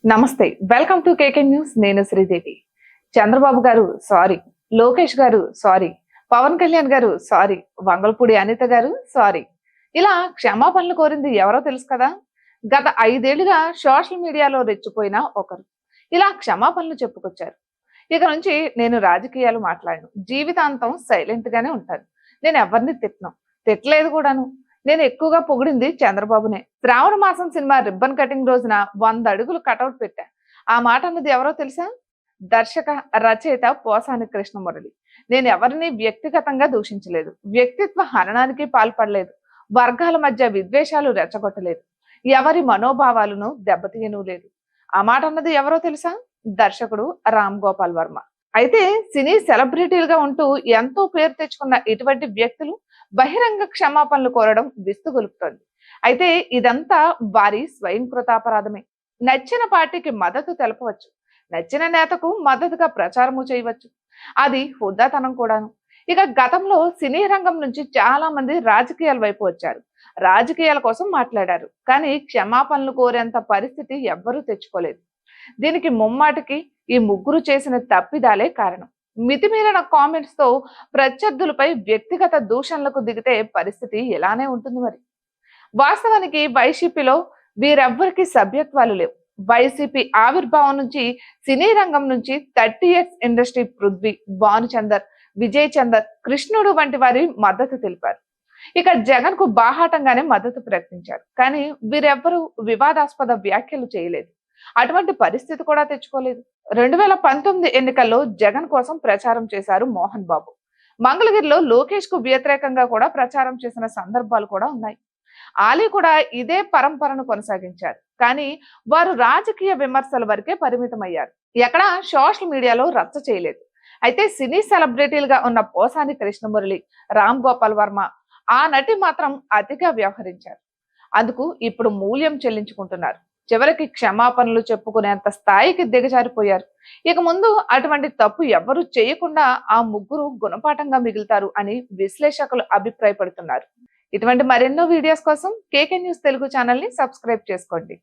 నమస్తే, welcome to KK news. నేను శ్రీదేవి. చంద్రబాబు గారు సారీ, లోకేష్ గారు సారీ, పవన్ కళ్యాణ్ గారు సారీ, వంగల్పూడి అనిత గారు సారీ, ఇలా క్షమాపణలు కోరింది ఎవరో తెలుసు కదా. గత 5 ఏళ్లుగా సోషల్ మీడియాలో రెచ్చిపోయిన ఒకరు ఇలా క్షమాపణలు చెప్పుకొచ్చారు. ఇక నుంచి నేను రాజకీయాలు మాట్లాడను, జీవితాంతం సైలెంట్ గానే ఉంటాను, నేను ఎవరిని తిట్టలేదు కూడాను. నేను ఎక్కువగా పొగిడింది చంద్రబాబునే. శ్రావణ మాసం సినిమా రిబ్బన్ కటింగ్ రోజున 100 అడుగులు కటౌట్ పెట్టా. ఆ మాట అన్నది ఎవరో తెలుసా? దర్శక రచయిత పోసాని కృష్ణమురళి. నేను ఎవరిని వ్యక్తిగతంగా దూషించలేదు, వ్యక్తిత్వ హననానికి పాల్పడలేదు, వర్గాల మధ్య విద్వేషాలు రెచ్చగొట్టలేదు, ఎవరి మనోభావాలను దెబ్బతీయను లేదు. ఆ మాట అన్నది ఎవరో తెలుసా? దర్శకుడు రామ్ గోపాల్ వర్మ. అయితే సినీ సెలబ్రిటీలుగా ఉంటూ ఎంతో పేరు తెచ్చుకున్న ఇటువంటి వ్యక్తులు బహిరంగ క్షమాపణలు కోరడం విస్తుగొలుపుతోంది. అయితే ఇదంతా వారి స్వయం కృతాపరాధమే. నచ్చిన పార్టీకి మద్దతు తెలపవచ్చు, నచ్చిన నేతకు మద్దతుగా ప్రచారము చేయవచ్చు, అది హుద్దాతనం కూడాను. ఇక గతంలో సినీ రంగం నుంచి చాలా మంది రాజకీయాల వైపు వచ్చారు, రాజకీయాల కోసం మాట్లాడారు, కానీ క్షమాపణలు కోరేంత పరిస్థితి ఎవ్వరూ తెచ్చుకోలేదు. దీనికి ముమ్మాటికి ఈ ముగ్గురు చేసిన తప్పిదాలే కారణం. మితిమీరిన కామెంట్స్ తో ప్రత్యర్థులపై వ్యక్తిగత దూషణలకు దిగితే పరిస్థితి ఎలానే ఉంటుంది మరి. వాస్తవానికి వైసీపీలో వీరెవ్వరికి సభ్యత్వాలు లేవు. వైసీపీ ఆవిర్భావం నుంచి సినీ రంగం నుంచి 30 years ఇండస్ట్రీ పృథ్వీ, భానుచందర్, విజయ్ చందర్, కృష్ణుడు వంటి వారి మద్దతు తెలిపారు. ఇక జగన్ కు బాహాటంగానే మద్దతు ప్రకటించారు, కానీ వీరెవ్వరూ వివాదాస్పద వ్యాఖ్యలు చేయలేదు, అటువంటి పరిస్థితి కూడా తెచ్చుకోలేదు. 2019 ఎన్నికల్లో జగన్ కోసం ప్రచారం చేశారు మోహన్ బాబు. మంగళగిరిలో లోకేష్ కు వ్యతిరేకంగా కూడా ప్రచారం చేసిన సందర్భాలు కూడా ఉన్నాయి. ఆలీ కూడా ఇదే పరంపరను కొనసాగించారు, కానీ వారు రాజకీయ విమర్శల వరకే పరిమితమయ్యారు, ఎక్కడ సోషల్ మీడియాలో రచ్చ చేయలేదు. అయితే సినీ సెలబ్రిటీలుగా ఉన్న పోసాని కృష్ణమురళి, రామ్ గోపాల్ వర్మ, ఆ నటి మాత్రం అతిగా వ్యవహరించారు. అందుకు ఇప్పుడు మూల్యం చెల్లించుకుంటున్నారు. చివరికి క్షమాపణలు చెప్పుకునేంత స్థాయికి దిగజారిపోయారు. ఇక ముందు అటువంటి తప్పు ఎవ్వరూ చేయకుండా ఆ ముగ్గురు గుణపాఠంగా మిగులుతారు అని విశ్లేషకులు అభిప్రాయపడుతున్నారు. ఇటువంటి మరెన్నో వీడియోస్ కోసం కేకే న్యూస్ తెలుగు ఛానల్ ని సబ్స్క్రైబ్ చేసుకోండి.